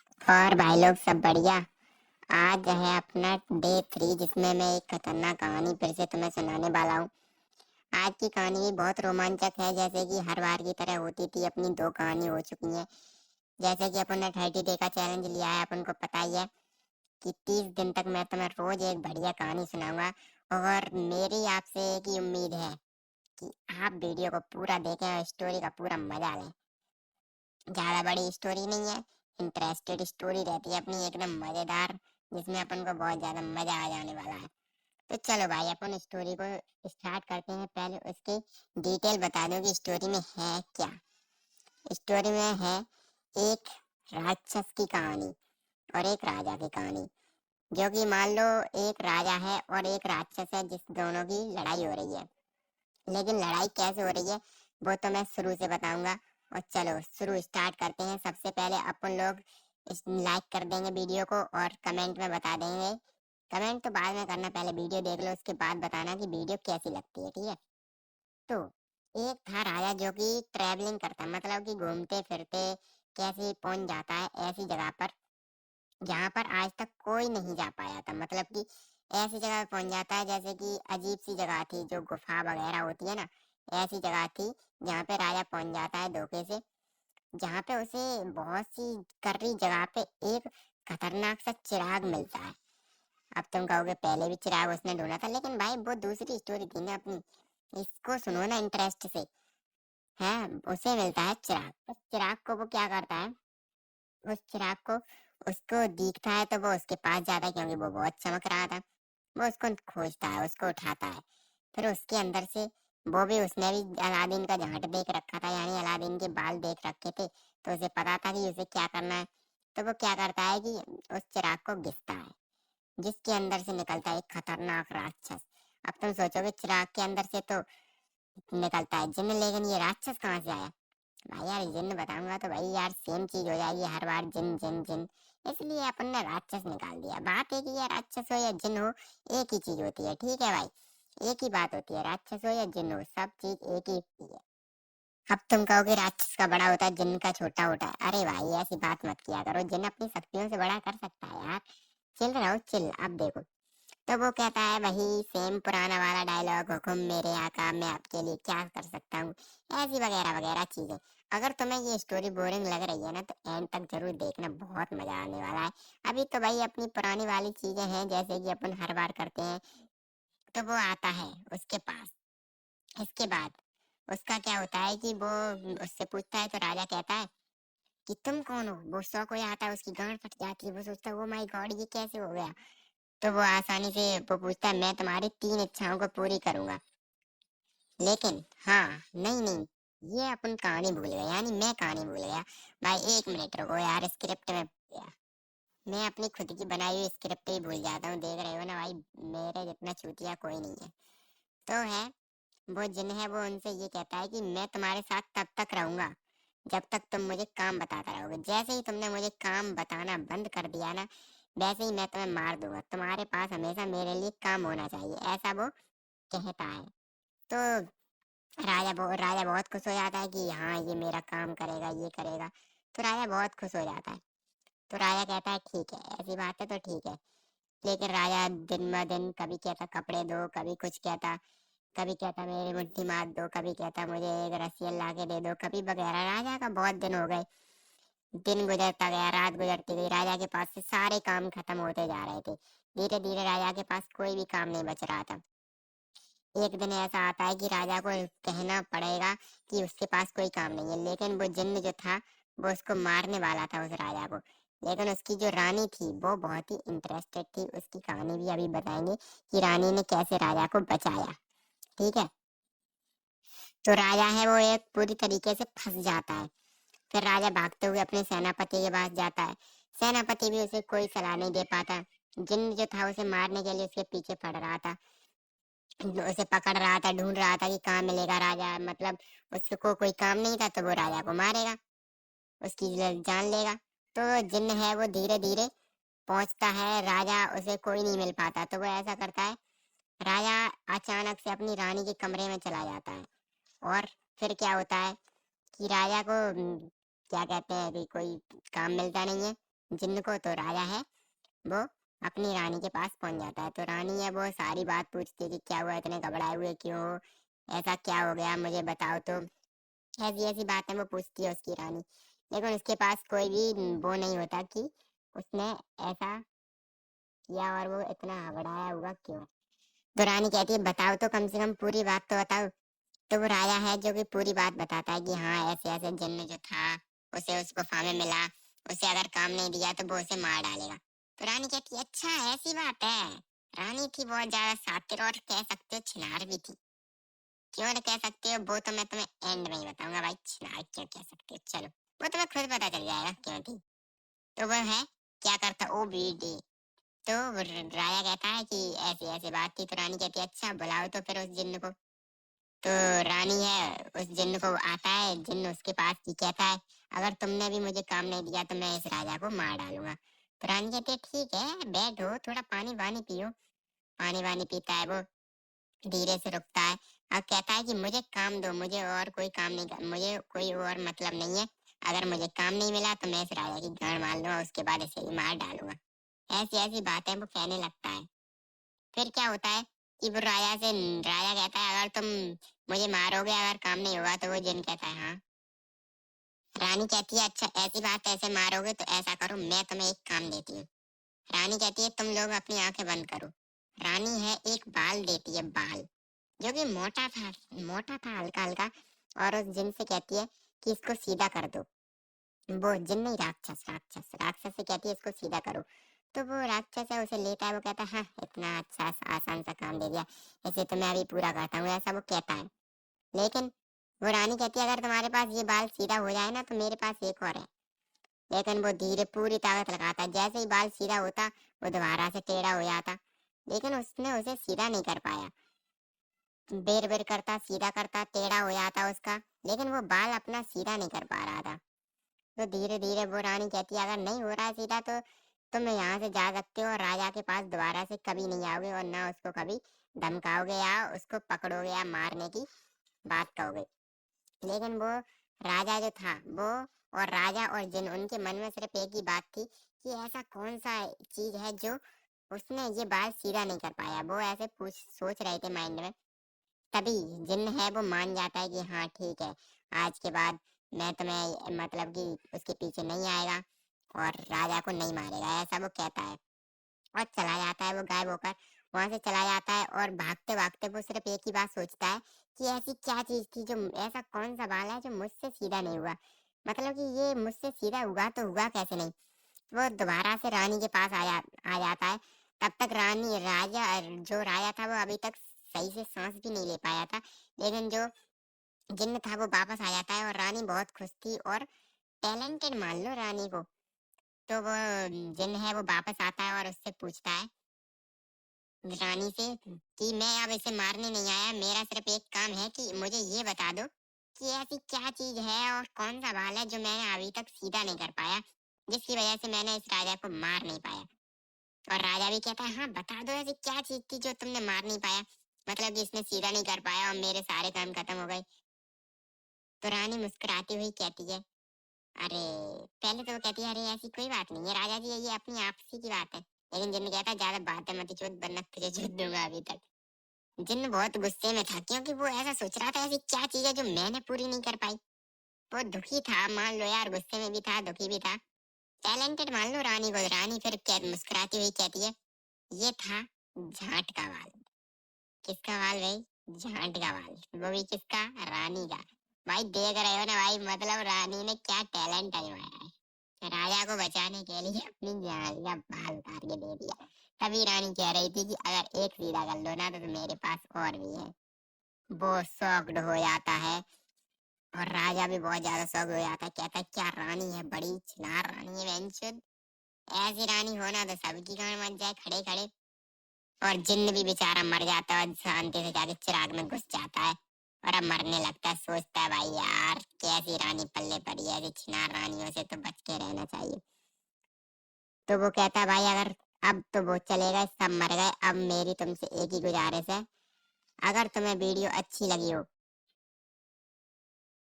और भाई लोग सब बढ़िया। आज है अपना डे 3 जिसमें मैं एक खतरनाक कहानी फिर से तुम्हें सुनाने वाला हूँ। आज की कहानी भी बहुत रोमांचक है, जैसे कि हर बार की तरह होती थी। अपनी 2 कहानी हो चुकी हैं। जैसे कि अपन ने 30 डे का चैलेंज लिया है, अपन को पता ही है कि 30 दिन तक मैं तुम्हें रोज एक बढ़िया कहानी सुनाऊंगा। और मेरी आपसे एक ही उम्मीद है कि आप वीडियो को पूरा देखें और स्टोरी का पूरा मजा लें। ज्यादा बड़ी स्टोरी नहीं है, इंटरेस्टेड स्टोरी रहती है अपनी, एकदम मजेदार, जिसमें अपन को बहुत ज्यादा मजा आ जाने वाला है। तो चलो भाई, अपन स्टोरी को स्टार्ट करते हैं। पहले उसकी डिटेल बता दो कि स्टोरी में है क्या। स्टोरी में है एक राक्षस की कहानी और एक राजा की कहानी। जो कि मान लो एक राजा है और एक राक्षस है, जिस दोनों की लड़ाई हो रही है। लेकिन लड़ाई कैसे हो रही है वो तो मैं शुरू से बताऊंगा। और चलो शुरू स्टार्ट करते हैं। सबसे पहले अपन लोग लाइक कर देंगे वीडियो को और कमेंट में बता देंगे। कमेंट तो बाद में करना, पहले वीडियो देख लो, उसके बाद बताना कि वीडियो कैसी लगती है, ठीक है। तो एक था राजा जो कि ट्रैवलिंग करता है, मतलब कि घूमते फिरते कैसे पहुंच जाता है ऐसी जगह पर जहां पर आज तक कोई नहीं जा पाया था। मतलब कि ऐसी जगह पहुंच जाता है जैसे कि अजीब सी जगह थी, जो गुफा वगैरह होती है ना, ऐसी जगह थी जहाँ पे राजा पहुंच जाता है धोखे से। जहाँ पे उसे बहुत सी कर्री जगह पे एक खतरनाक सा चिराग मिलता है। अब तुम कहोगे पहले भी चिराग उसने ढूंढा था, लेकिन भाई वो दूसरी स्टोरी थी ना अपनी। इसको सुनो ना इंटरेस्ट से। है, उसे मिलता है चिराग। उस चिराग को वो क्या करता है, उस चिराग को उसको दिखता है तो वो उसके पास जाता है, क्योंकि वो बहुत चमक रहा था। वो उसको खोजता है, उसको उठाता है। फिर उसके अंदर से वो भी, उसने भी अलादीन का झांट देख रखा था, यानी अलादीन के बाल देख रखे थे, तो उसे पता था कि उसे क्या करना है। तो वो क्या करता है कि उस चिराग को घिसता है, जिसके अंदर से निकलता है एक खतरनाक राक्षस। अब तुम सोचोगे चिराग के अंदर से तो निकलता है जिन्न, लेकिन ये राक्षस कहाँ से आया। भाई यार, जिन्न बताऊंगा तो भाई यार सेम चीज हो जाएगी हर बार, जिन जिन जिन। इसलिए अपन ने राक्षस निकाल दिया। बात है कि ये राक्षस हो या जिन हो, एक ही चीज होती है, ठीक है भाई। एक ही बात होती है, राक्षस हो या जिन हो, सब चीज एक ही होती है। अब तुम कहोगे राक्षस का बड़ा होता है, जिन का छोटा होता है। अरे भाई ऐसी बात मत किया करो, जिन अपनी शक्तियों से बड़ा कर सकता है यार। चिल रहो चिल। अब देखो, तो वो कहता है वही सेम पुराना वाला डायलॉग, हुक्म मेरे आका, मैं आपके लिए क्या कर सकता हूँ, ऐसी वगैरह वगैरह चीजें। अगर तुम्हें ये स्टोरी बोरिंग लग रही है ना, तो एंड तक जरूर देखना, बहुत मजा आने वाला है। अभी तो भाई अपनी पुरानी वाली चीजें हैं, जैसे कि अपन हर बार करते हैं। तो वो आता है उसके पास। इसके बाद उसका क्या होता है कि वो उससे पूछता है, तो राजा कहता है कि तुम कौन हो। वो सौ कोई आता है, उसकी गांड फट जाती है, वो सोचता है ओ माय गॉड ये कैसे हो गया। तो वो आसानी से वो पूछता है, मैं तुम्हारी 3 इच्छाओं को पूरी करूंगा, लेकिन हाँ, नहीं नहीं, ये अपन कहानी भूल गए, यानी मैं कहानी भूल गया। भाई 1 मिनट रुको यार, स्क्रिप्ट में भूल गया। मैं अपनी खुद की बनाई हुई स्क्रिप्ट ही भूल जाता हूँ, देख रहे हो ना भाई, मेरे जितना चूतिया कोई नहीं है। तो है, वो जिन है वो उनसे ये कहता है कि मैं तुम्हारे साथ तब तक रहूंगा जब तक तुम मुझे काम बताता रहोगे। जैसे ही तुमने मुझे काम बताना बंद कर दिया ना, वैसे ही मैं तुम्हें मार दूंगा। तुम्हारे पास हमेशा मेरे लिए काम होना चाहिए, ऐसा वो कहता है। तो राजा बहुत खुश हो जाता है कि हाँ ये मेरा काम करेगा, ये करेगा। तो राजा बहुत खुश हो जाता है। तो राजा कहता है ठीक है, ऐसी बात है तो ठीक है। लेकिन राजा दिन ब दिन कभी कहता कपड़े दो, कभी कुछ कहता, कभी कहता मेरी मुट्ठी मार दो, कभी कहता मुझे एक रस्सी ला के दे दो, कभी वगैरह। राजा का बहुत दिन हो गए, दिन गुजरता गया, रात गुजरती गई, राजा के पास से सारे काम खत्म होते जा रहे थे। धीरे धीरे राजा के पास कोई भी काम नहीं बच रहा था। एक दिन ऐसा आता है कि राजा को कहना पड़ेगा कि उसके पास कोई काम नहीं है, लेकिन वो जिन्न जो था वो उसको मारने वाला था, उस राजा को। लेकिन उसकी जो रानी थी वो बहुत ही इंटरेस्टेड थी, उसकी कहानी भी अभी बताएंगे कि रानी ने कैसे राजा को बचाया, ठीक है। तो राजा है वो एक पूरी तरीके से फंस जाता है। फिर राजा भागते हुए अपने सेनापति के पास जाता है। सेनापति भी उसे कोई सलाह नहीं दे पाता। जिन्न जो था उसे मारने के लिए उसके पीछे पड़ रहा था, उसे पकड़ रहा था, ढूंढ रहा था कि कहाँ मिलेगा राजा। मतलब उसको कोई काम नहीं था, तो वो राजा को मारेगा, उसकी जान लेगा। तो जिन्न है वो धीरे धीरे पहुंचता है, राजा उसे कोई नहीं मिल पाता। तो वो ऐसा करता है, राजा अचानक से अपनी रानी के कमरे में चला जाता है। और फिर क्या होता है कि राजा को क्या कहते हैं, अभी कोई काम मिलता नहीं है। जिन्न को। तो राजा है वो अपनी रानी के पास पहुंच जाता है। तो रानी है वो सारी बात पूछती है कि क्या हुआ, इतने घबराए हुए क्यों हो, ऐसा क्या हो गया, मुझे बताओ। तो ऐसी ऐसी बातें वो पूछती है उसकी रानी। लेकिन उसके पास कोई भी वो नहीं होता कि उसने ऐसा किया और वो इतना घबराया हुआ क्यों। तो रानी कहती है बताओ तो, कम से कम पूरी बात तो बताओ। तो वो राजा है जो कि पूरी बात बताता है कि हाँ ऐसे ऐसे जिन्न जो था उसे उस गुफा में मिला, उसे अगर काम नहीं दिया तो वो उसे मार डालेगा। तो रानी कहती है अच्छा ऐसी बात है। रानी थी बहुत ज्यादा शातिर और कह सकते हो छिनार भी थी। क्यों न कह सकते हो वो तो मैं तुम्हें एंड में ही बताऊंगा भाई, छिनार क्यों कह सकते हो, चलो वो तुम्हें खुद पता चल जाएगा क्यों थी। तो वो है क्या करता ओ बीडी। तो राजा कहता है कि ऐसी ऐसी बात थी। तो रानी कहती है अच्छा बुलाओ तो फिर उस जिन्न को। तो रानी है उस जिन्न को आता है जिन्न उसके पास की कहता है अगर तुमने भी मुझे काम नहीं दिया तो मैं इस राजा को मार डालूंगा। तो रानी कहती है ठीक है बैठो थोड़ा पानी वानी पियो। पानी वानी पीता है वो, धीरे से रुकता है। अब कहता है कि मुझे काम दो, मुझे और कोई काम नहीं मुझे कोई और मतलब नहीं है। अगर मुझे काम नहीं मिला तो मैं इस राजा की गांड मार लूंगा, उसके बाद इसे ही मार डालूंगा। ऐसी ऐसी बातें वो कहने लगता है। फिर क्या होता है कि वो राजा कहता है अगर तुम मुझे मारोगे अगर काम नहीं होगा। तो वो जिन कहता है हाँ। रानी कहती है अच्छा ऐसी बात है, ऐसे मारोगे तो ऐसा करो मैं तुम्हें एक काम देती हूँ। रानी कहती है तुम लोग अपनी आंखें बंद करो। रानी है एक बाल देती है, बाल जो कि मोटा था हल्का हल्का। और उस जिन से कहती है कि इसको सीधा कर दो। वो जिन नहीं, राक्षस राक्षस राक्षस से कहती है इसको सीधा करो। तो वो राक्षस है उसे लेता है। वो कहता है हाँ इतना अच्छा आसान सा काम दे दिया, इसे तो मैं अभी पूरा करता हूँ, ऐसा वो कहता है। लेकिन वो रानी कहती है अगर तुम्हारे पास ये बाल सीधा हो जाए ना तो मेरे पास एक और है। लेकिन वो धीरे पूरी ताकत लगाता है, जैसे ही बाल सीधा होता वो दोबारा से टेढ़ा हो जाता। लेकिन उसने उसे सीधा नहीं कर पाया। बेर बेर करता, सीधा करता, टेढ़ा हो जाता उसका। लेकिन वो बाल अपना सीधा नहीं कर पा रहा था। तो धीरे धीरे वो रानी कहती है अगर नहीं हो रहा है सीधा तो तुम यहाँ से जा सकते हो और राजा के पास दोबारा से कभी नहीं आओगे और ना उसको कभी धमकाओगे या उसको पकड़ोगे या मारने की बात कहोगे। लेकिन वो राजा जो था वो और राजा और जिन उनके मन में सिर्फ एक ही बात थी कि ऐसा कौन सा चीज है जो उसने ये बात सीधा नहीं कर पाया। वो ऐसे पूछ सोच रहे थे माइंड में। तभी जिन है वो मान जाता है कि हाँ ठीक है आज के बाद मैं तुम्हें मतलब कि उसके पीछे नहीं आएगा और राजा को नहीं मारेगा, ऐसा वो कहता है। और चला जाता है वो गायब होकर, वहां से चला जाता है। और भागते भागते वो सिर्फ एक ही बात सोचता है कि ऐसी क्या चीज थी जो, ऐसा कौन सा बाल है जो मुझसे सीधा नहीं हुआ, मतलब कि ये मुझसे सीधा हुआ तो हुआ कैसे नहीं। वो दोबारा से रानी के पास आ जाता है। तब तक जो राजा था वो अभी तक सही से सांस भी नहीं ले पाया था। लेकिन जो जिन्न था वो वापस आ जाता है और रानी बहुत खुश थी और टैलेंटेड मान लो रानी को। तो वो जिन्न है वो वापस आता है और उससे पूछता है रानी से कि मैं अब इसे मारने नहीं आया, मेरा सिर्फ एक काम है कि मुझे ये बता दो कि ऐसी क्या चीज है और कौन सा बाल है जो मैंने अभी तक सीधा नहीं कर पाया, जिसकी वजह से मैंने इस राजा को मार नहीं पाया। और राजा भी कहता है हाँ बता दो ऐसी क्या चीज थी जो तुमने मार नहीं पाया, मतलब कि इसने सीधा नहीं कर पाया और मेरे सारे काम खत्म हो गए। तो रानी मुस्कुराती हुई कहती है अरे, पहले तो वो कहती है अरे ऐसी कोई बात नहीं है राजा जी, ये अपनी आपसी की बात है। लेकिन जिन्न कहता है ज्यादा बातें मत चोद वरना तुझे चोद दूंगा अभी तक। जिन्न बहुत गुस्से में था क्योंकि वो ऐसा सोच रहा था ऐसी क्या चीज है जो मैंने पूरी नहीं कर पाई। वो दुखी था मान लो यार, गुस्से में भी था दुखी भी था। टैलेंटेड मान लो रानी को। रानी फिर मुस्कुराती हुई कहती है ये था झांट का बाल। किसका बाल भाई? झांट का बाल। वो भी किसका? रानी का। भाई देख रहे हो ना भाई, मतलब रानी ने क्या टैलेंट आजमाया है। राजा को बचाने के लिए अपनी जान का बाल उतार के दे दिया। तभी रानी कह रही थी कि अगर एक सीधा कर लो ना तो मेरे पास और भी है। वो शॉक्ड हो जाता है और राजा भी बहुत ज्यादा शॉक हो जाता है। कहता है क्या रानी है, बड़ी छिनार रानी है बेंचुद। ऐसी रानी होना तो सबकी गांड मच जाए खड़े खड़े। और जिन्न भी बेचारा मर जाता है और शांति से जाके चिराग में घुस जाता है और अब मरने लगता है। सोचता है भाई यार कैसी रानी पल्ले पड़ी है, ऐसी छिनार रानियों से तो बच के रहना चाहिए। तो वो कहता है भाई अगर अब तो वो चले गए, सब मर गए, अब मेरी तुमसे एक ही गुजारिश है, अगर तुम्हें वीडियो अच्छी लगी हो